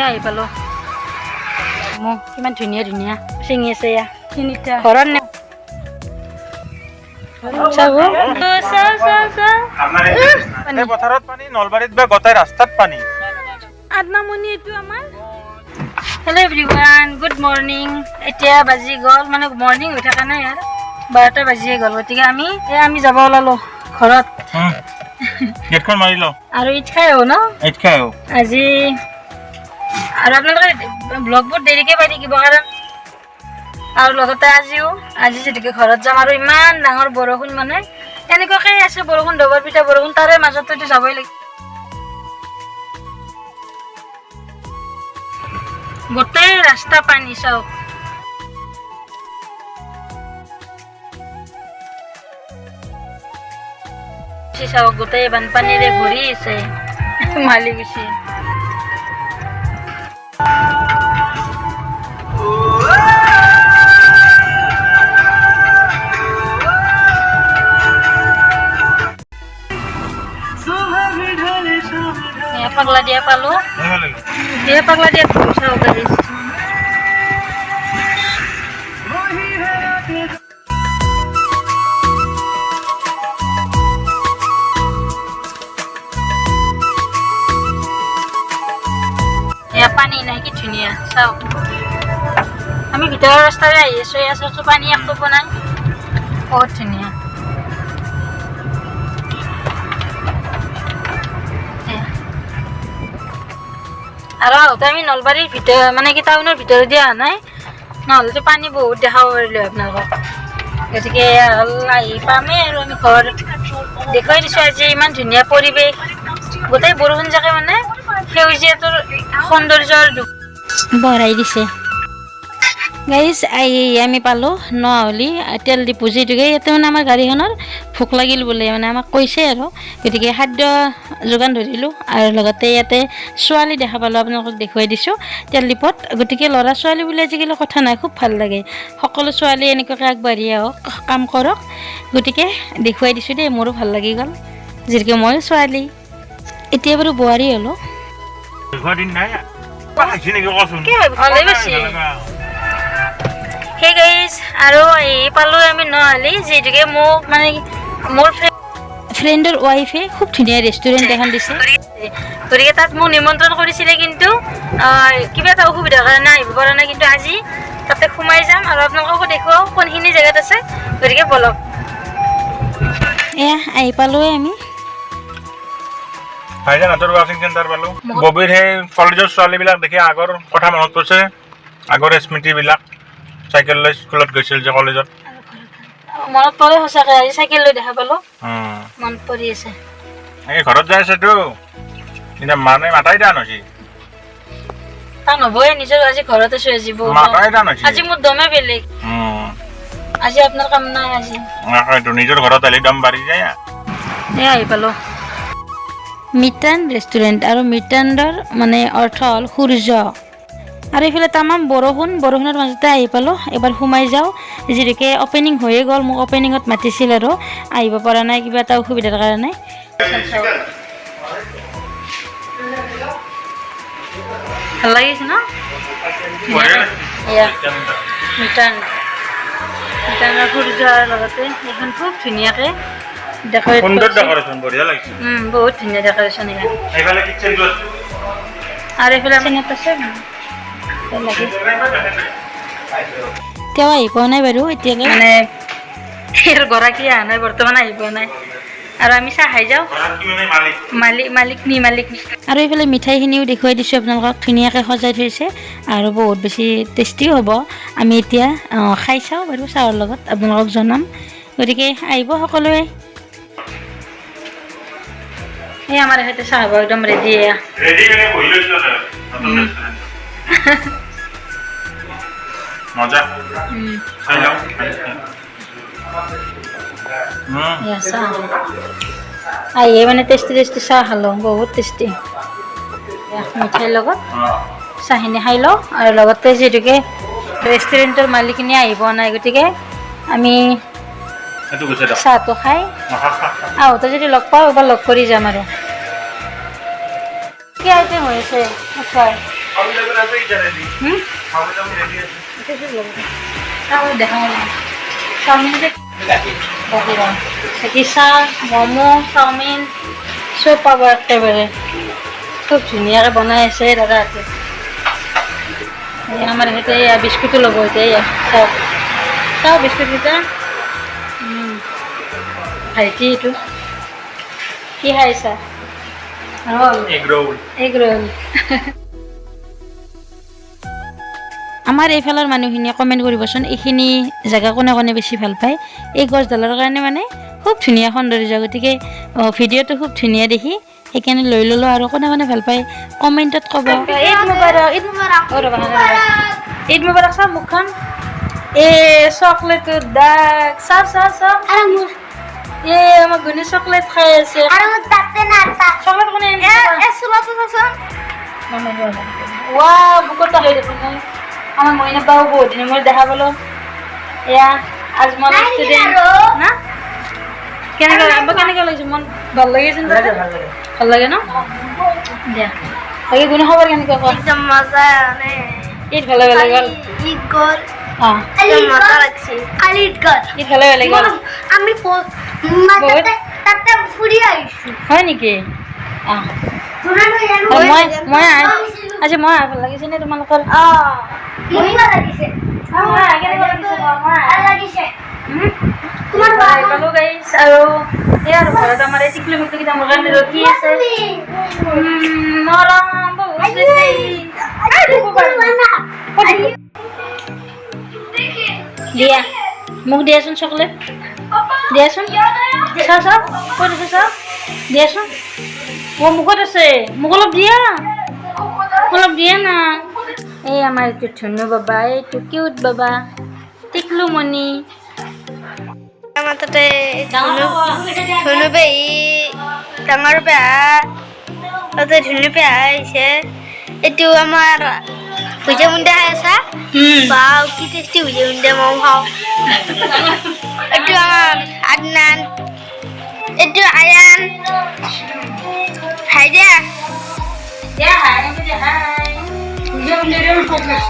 আহি পালো মোক কিমান ধুনীয়া ধুনীয়া চিঙি আছে এয়া তিনিটা ঘৰত নে চাব পথাৰত পানী নলবাৰীত বা গোটেই ৰাস্তাত পানী আদনামণি এইটো আমাৰ হেল্ল' এভৰিৱান গুড মৰ্ণিং এতিয়া বাজি গ'ল মানে মৰ্ণিং হৈ থকা নাই আৰু 12টা বাজিয়ে গ'ল গতিকে আমি যাব ওলালো ঘৰত গেটখন মাৰি লওঁ আৰু ইট খাই আহো ন ইট খাই আহো আজি আৰু আপোনালোকে ব্লগবোৰ দেৰিকৈ পাই থাকিব কাৰণ আৰু লগতে আজি যেতিকে ঘৰত যাম আৰু ইমান ডাঙৰ বৰষুণ মানে এনেকুৱাকৈ আছে বৰষুণ ডবৰ পিঠা বৰষুণ তাৰে মাজতো যাবই লাগিব গোটেই ৰাস্তা পানী চাওক চাওক গোটেই বানপানীৰে ভৰি আছে মালি গুচি পাগলা দিয়া পালো পাগলা দিয়া চাওক গাড়ী পানী নাই কি ধুনীয়া চাওক আমি ভিতৰৰ ৰাস্তাৰে আহি আছো এয়া চাওকচোন পানী একো নাই বহুত ধুনীয়া আৰু আহোঁতে আমি নলবাৰীৰ ভিতৰত মানে কি টাউনৰ ভিতৰত দিয়া অহা নাই নহ'লেতো পানী বহুত দেখাব পাৰিলোঁ আপোনালোকক গতিকে আহি পামেই আৰু আমি ঘৰ দেখুৱাই দিছোঁ আজি ইমান ধুনীয়া পৰিৱেশ গোটেই বৰষুণ জাকে মানে সেউজীয়াটোৰ সৌন্দৰ্যৰ বঢ়াই দিছে গাইজ আমি পালোঁ নহ'লি তেল ডিপু যিটোকে ইয়াতে মানে আমাৰ গাড়ীখনৰ ভোক লাগিল বোলে মানে আমাক কৈছে আৰু গতিকে খাদ্য যোগান ধৰিলোঁ আৰু লগতে ইয়াতে ছোৱালী দেখা পালোঁ আপোনালোকক দেখুৱাই দিছোঁ তেল ডিপুত গতিকে ল'ৰা ছোৱালী বুলি আজিকালি কথা নাই খুব ভাল লাগে সকলো ছোৱালী এনেকুৱাকৈ আগবাঢ়ি আহক কাম কৰক গতিকে দেখুৱাই দিছোঁ দেই মোৰো ভাল লাগি গ'ল যিহেতু ময়ো ছোৱালী এতিয়া বাৰু বোৱাৰী হ'লোঁ সেই গাইজ আৰু পালোঁ আমি নহ'লে যিহেতুকে মোক মানে মোৰ ফ্ৰেণ্ডৰ ৱাইফে খুব ধুনীয়া ৰেষ্টুৰেণ্ট এখন দিছে গতিকে তাত মোক নিমন্ত্ৰণ কৰিছিলে কিন্তু কিবা এটা অসুবিধাৰ কাৰণে আহিব পৰা নাই কিন্তু আজি তাতে সোমাই যাম আৰু আপোনালোককো দেখুৱাওঁ কোনখিনি জেগাত আছে গতিকে বলক এয়া আহি পালোঁৱে আমি ভাইজানাথৰ ৱাশ্বিং চেণ্টাৰ পালোঁ ববীৰ সেই কলেজৰ ছোৱালীবিলাক দেখি আগৰ কথা মনত পৰিছে আগৰ স্মৃতিবিলাক চাইকেল লৈ স্কুলত গৈছিল যে কলেজত মনত পৰে সঁচাকৈ আজি চাইকেল লৈ দেখা পালোঁ মনত পৰি আছে এই ঘৰত যাই আছেতো এতিয়া মানে মাতাই টান হৈছে টান হ'বই নিজৰ আজি ঘৰত আছোঁ মাতাই টান হৈছে আজি মোৰ দমে বেলেগ আজি আপোনাৰ কাম নাই আজি নিজৰ ঘৰত আহিলে দম বাঢ়ি যায় আহি পালোঁ মিটান ৰেষ্টুৰেণ্ট আৰু মিটানৰ মানে অৰ্থ হ'ল সূৰ্য আৰু এইফালে তামাম বৰষুণৰ মাজতে আহি পালোঁ এবাৰ সোমাই যাওঁ যিহেতুকে অপেনিং হৈয়ে গ'ল মোক অপেনিঙত মাতিছিল আৰু আহিব পৰা নাই কিবা এটা অসুবিধাৰ কাৰণে ভাল লাগিছে ন মিটানৰ সূৰ্যৰ লগতে এইখন খুব ধুনীয়াকৈ বহুত ধুনীয়া ডেকৰেশ্যন আৰু এইফালে আছে তেওঁ আহি পোৱা নাই বাৰু এতিয়ালৈ মানে গৰাকী অহা নাই বৰ্তমান আহি পোৱা নাই আৰু আমি চাহ খাই যাওঁ মালিক আৰু এইফালে মিঠাইখিনিও দেখুৱাই দিছোঁ আপোনালোকক ধুনীয়াকৈ সজাই থৈছে আৰু বহুত বেছি টেষ্টিও হ'ব আমি এতিয়া খাই চাওঁ বাৰু চাহৰ লগত আপোনালোকক জনাম গতিকে আহিব সকলোৱে এই আমাৰ এখেতে চাহ হ'ব একদম ৰেডি মজা আহিয়ে মানে টেষ্টি চাহ খালোঁ বহুত টেষ্টি মিঠাইৰ লগত চাহখিনি খাই লওঁ আৰু লগতে যিহেতুকে ৰেষ্টুৰেণ্টৰ মালিকখিনি আহি পোৱা নাই গতিকে আমি চাহটো খাই আহোঁতে যদি লগ পাওঁ এবাৰ লগ কৰি যাম আৰু কি আইটেম হয়েছে আচ্ছা দেখা চাউমিন চিকিৎসা ম'মো চাউমিন চব পাব একেবাৰে খুব ধুনীয়াকৈ বনাই আছে দাদাহঁতে আমাৰ সিহঁতে এয়া বিস্কুটো ল'ব এতিয়া এয়া চাওক চাওক বিস্কুটকেইটা ভাইটি এইটো কি খাইছা এগ রোল এগ রোল আমাৰ এইফালৰ মানুহখিনিয়ে কমেণ্ট কৰিবচোন এইখিনি জেগা কোনে কোনে বেছি ভাল পায় এই গছডালৰ কাৰণে মানে খুব ধুনীয়া সৌন্দৰ্য গতিকে ভিডিঅ'টো খুব ধুনীয়া দেখি সেইকাৰণে লৈ ল'লোঁ আৰু কোনে কোনে ভাল পায় কমেণ্টত ক'ব ঈদ মুবাৰক ঈদ মুবাৰক ঈদ মুবাৰক চাওক মুখখন চকলেটৰ দাগ চাওক চাওক চাওক আমাৰ গুণী চকলেট খাই আছে চকলেট কোনে ৱাও বুকত হৈ দেখোন আমার মইনা বাবু বহুত দিনের মধ্যে দেখা পেলো এয়া আজমল ষ্টুডেন্ট না কেনেকে আব্বা কেনেকে লাগিছে মন ভাল লাগিছে ভাল লাগে ন দিয়া বাকি কোনো খবর কেনেকে কর একদম মজা মানে ঈদ ভালো গেল ঈদ গল মজা লাগছে কালি ঈদ গল ঈদ ভালো গেল আমি তাতে ফুৰি আহিছো হয় নেকি মই আজি মই ভাল লাগিছে নে তোমালোকৰ আৰু এয়া আৰু ঘৰত আমাৰ এই টিকলু মিকলুকেইটা মোৰ কাৰণে ৰখি আছে মৰম বহুত দিয়া মোক দিয়াচোন চকলেট দিয়াচোন চাওঁ চাওঁ ক'ত আছে চাওঁ দিয়াচোন মুখত আছে মোক অলপ দিয়া না এই আমাৰ এইটো ধুনু বাবা এইটো কিউট বাবা টিকলু মণি আমাৰ তাতে ধুনু পেহী ডাঙৰ পেহা তাতে ধুনু পেহা আহিছে এইটো আমাৰ ভুজিয়া মুণ্ডা খাই আছা বাও কি টেষ্টি ভুজিয়া মুণ্ডা মই খাওঁ এইটো আমাৰ আদনান এইটো আয়ান হাইদিয়া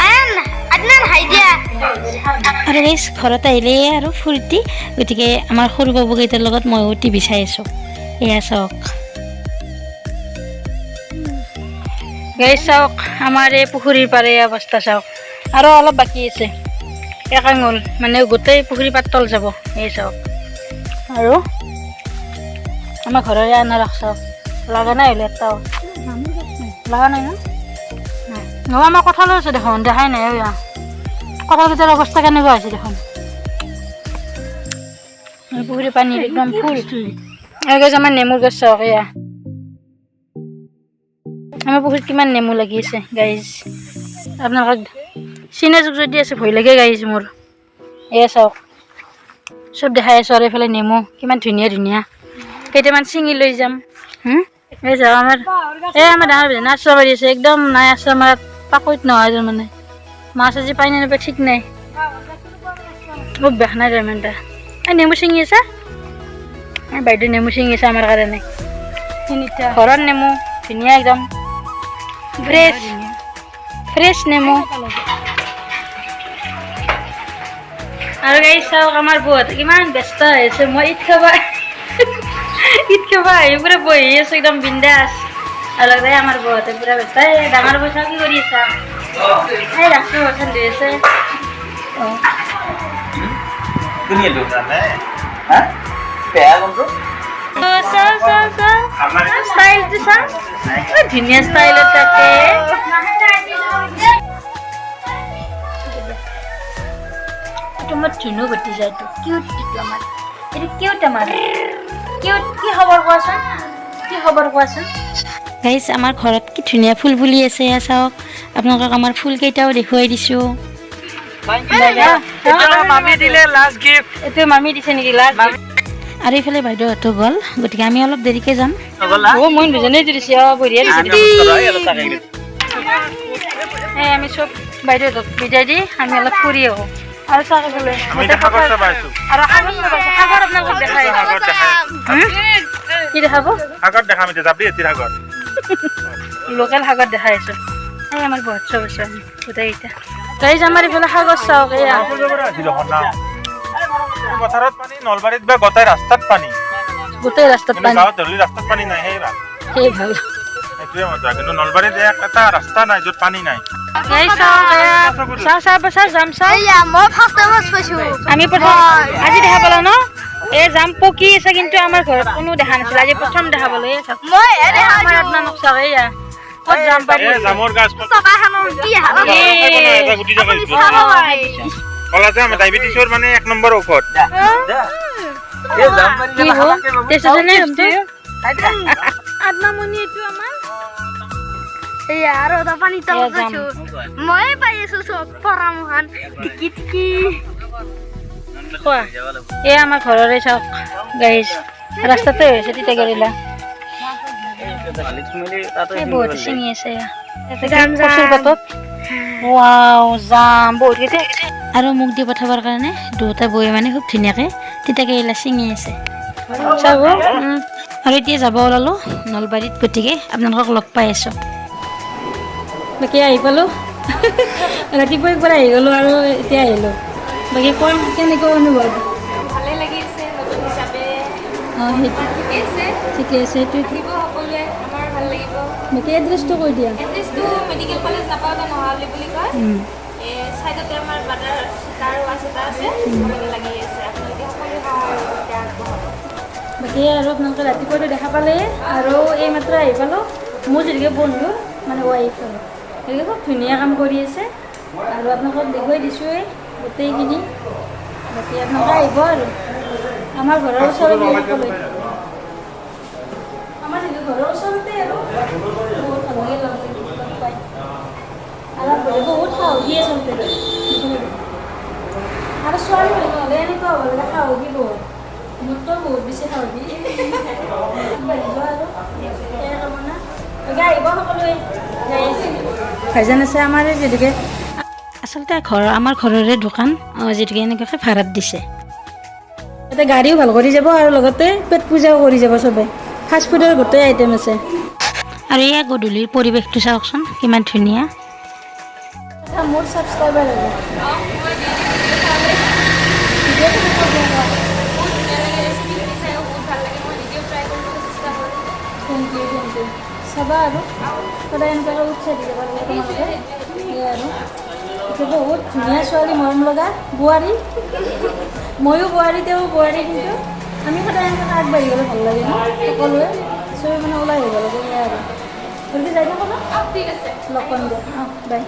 আয়ান আদনান হাইদিয়া আৰু গাইছ ঘৰত আহিলে আৰু ফূৰ্তি গতিকে আমাৰ সৰু বাবুকেইটাৰ লগত ময়ো টিভি চাই আছোঁ এয়া চাওক গাইছ চাওক আমাৰ এই পুখুৰীৰ পাৰে অৱস্থা চাওক আৰু অলপ বাকী আছে এক আঙুল মানে গোটেই পুখুৰী পাতল যাব এই চাওক আৰু আমাৰ ঘৰৰে আনাৰস চাওক লগা নাই হ'লে এটাও লগা নাই ন নহয় আমাৰ কঁঠালো আছে দেখোন দেখাই নাই কঁঠালকেইটাৰ অৱস্থা কেনেকুৱা হৈছে দেখোন পুখুৰী পানী একদম ফুল আৰু গছ আমাৰ নেমুৰ গছ চাওক এয়া আমাৰ পুখুৰীত কিমান নেমু লাগি আছে গাইজ আপোনালোকক চিনা যুগ যদি আছে ভয় লাগে গাইজ মোৰ এয়া চাওক চব দেখাই আছোঁ আৰু এইফালে নেমু কিমান ধুনীয়া ধুনীয়া কেইটামান ছিঙি লৈ যাম এই চাওক আমাৰ ডাঙৰ বেজনা আচৰা পাৰি আছে একদম নাই আচৰা আমাৰ পাকৈত নহয় তাৰমানে মাছ আজি পাই নাপায় ঠিক নাই খুব বেয়া নাই তাৰমানে এটা এই নেমু ছিঙি আছে বাইদেউ নেমু ছিঙি আছে আমাৰ কাৰণে ঘৰৰ নেমু ধুনীয়া একদম ফ্ৰেছ নেমু আৰু গাড়ী চাওক আমাৰ বৌহঁতে কিমান ব্যস্ত হৈ আছে মই ঈদ খাবা আহি পুৰা বহি আছো একদম বিন্দাছ আৰু লগতে আমাৰ বৌহঁতে পুৰা ব্যস্ত ডাঙৰ পইচা কি কৰি আছা এই ৰাস্তা বচন দি আছে ধুনীয়া ষ্টাইলত তাকে তোমাৰ ধুনু ভতিজা এইটো কিউট এইটো আমাৰ এইটো কিউট আমাৰ কিউট কি খবৰ কোৱাচোন গাইজ আমাৰ ঘৰত কি ধুনীয়া ফুল ফুলি আছে চাওক আপোনালোকক আমাৰ ফুলকেইটাও দেখুৱাই দিছোঁ এইটো মামী দিছে নেকি লাষ্ট আৰু এইফালে বাইদেউহঁতো গ'ল গতিকে আমি অলপ দেৰিকৈ যাম মই দুজনেই দিছে বঢ়িয়া দিছে আমি চব বাইদেউহঁতক বিদায় দি আমি অলপ ফুৰি আহোঁ আৰু চাওক এইফালে আৰু সাগৰ আপোনালোকক দেখাই কি দেখাব সাগৰ দেখাম এতিয়া যাবি এটি সাগৰ লোকেল সাগৰ দেখাই আছোঁ এই আমাৰ বহুত চব আছে গোটেইকেইটা গাইজ আমাৰ এইফালে সাগৰ চাওক এয়া পথাৰত পানী নলবাৰীত বা গোটেই ৰাস্তাত পানী গোটেই ৰাস্তাত কিন্তু পানী গাঁৱত ধৰিলে ৰাস্তাত পানী নাই সেই ভাল সেই ভাল সেইটোৱে মজা কিন্তু নলবাৰীত এটা ৰাস্তা নাই য'ত পানী নাই গাইজ চাওক এয়া চাওঁ যাম চাওঁ এয়া মই ফাৰ্ষ্ট টাইম পাইছোঁ আমি প্ৰথম আজি দেখা পালোঁ ন এই জাম পকি আছে কিন্তু আমাৰ ঘৰত কোনো দেখা নাছিল আজি প্ৰথম দেখা পালোঁ এই চাওক মই আমাৰ আপোনালোক চাওক এয়া ক'ত জাম পাৰি এই জামৰ গাছ টকাখনৰ কি হালত এটা গুটি জেগা চাব পাৰে কলা জাম ডায়েবেটিছৰ মানে 1 নম্বৰ ঔষধ কি হ'ল টেষ্ট আছে নে আদনামণি এইটো আমাৰ এয়া আৰু এটা পানী তলত আছোঁ মই পাই আছোঁ চব পৰামহান টিকি টিকি খোৱা এই আমাৰ ঘৰৰে চাওক গাইজ ৰাস্তাতে হৈছে তিতা কেৰেলা এই বহুত চিঙি আছে কচুৰ পাতত ৱাও যাম বহুত কেইটা আৰু মোক দি পঠাবৰ কাৰণে দুটা বৈ মানে খুব ধুনীয়াকৈ তিতা কেৰেলা চিঙি আছে চাব আৰু এতিয়া যাব ওলালোঁ নলবাৰীত গতিকে আপোনালোকক লগ পাই আছোঁ বাকী আহি পালোঁ ৰাতিপুৱা একবাৰ আহি গ'লোঁ আৰু এতিয়া আহিলোঁ বাকী কোৱা কেনেকুৱা অনুভৱ ভালে লাগিছে নতুন হিচাপে অঁ সেইটো ঠিকে আছে ঠিকে আছে সেইটোৱে থাকিব সকলোৱে আমাৰ ভাল লাগিব বাকী এড্ৰেছটো কৈ দিয়া এড্ৰেছটো মেডিকেল কলেজ নাপাওঁতে নহ'লে বুলি কয় ছাইডতে আমাৰ বাটাৰ চিকাৰ ৱাছ এটা আছে ভালে লাগি আছে আপোনালোকে সকলোৱে সহায় আগবঢ়াব বাকী আৰু আপোনালোকে ৰাতিপুৱাটো দেখা পালে আৰু এই মাত্ৰ আহি পালোঁ মোৰ যিহেতুকে বন্ধু মানে ৱাইফ আৰু গতিকে খুব ধুনীয়া কাম কৰি আছে আৰু আপোনালোকক দেখুৱাই দিছোঁৱেই গোটেইখিনি বাকী আপোনালোকে আহিব আৰু আমাৰ ঘৰৰ ওচৰতে সকলোৱে আমাৰ যিটো ঘৰৰ ওচৰতে আৰু বহুত ভাল লাগে লগ পাই আৰু বহুত সাহসী আচলতে আৰু ছোৱালী মানুহ হ'লে এনেকুৱা হ'ব লাগে সাহসী বহুত মোৰতো বহুত বেছি সাহসী ভাইজান আছে আমাৰ যিহেতুকে আচলতে আমাৰ ঘৰৰে দোকান যিহেতুকে এনেকুৱাকৈ ভাড়াত দিছে তাতে গাড়ীও ভাল কৰি যাব আৰু লগতে পেট পূজাও কৰি যাব চবে ফাষ্টফুডৰ গোটেই আইটেম আছে আৰু এয়া গধূলিৰ পৰিৱেশটো চাওকচোন কিমান ধুনীয়া মোৰ ছাবস্ক্ৰাইবাৰ থেংক ইউ চাবা আৰু সদায় এনেকুৱাকৈ উৎসাহ দি যাব লাগে তোমালোকে সেয়াই আৰু এতিয়া বহুত ধুনীয়া ছোৱালী মৰম লগা বোৱাৰী ময়ো বোৱাৰী তেওঁ বোৱাৰী কিন্তু আমি সদায় এনেকৈ আগবাঢ়ি গ'লে ভাল লাগে ন সকলোৱে চবেই মানে ওলাই আহিব লাগে সেয়াই আৰু গতিকে যাই থাকোঁ ন ঠিক আছে লগ পাম দিয়া অঁ বাই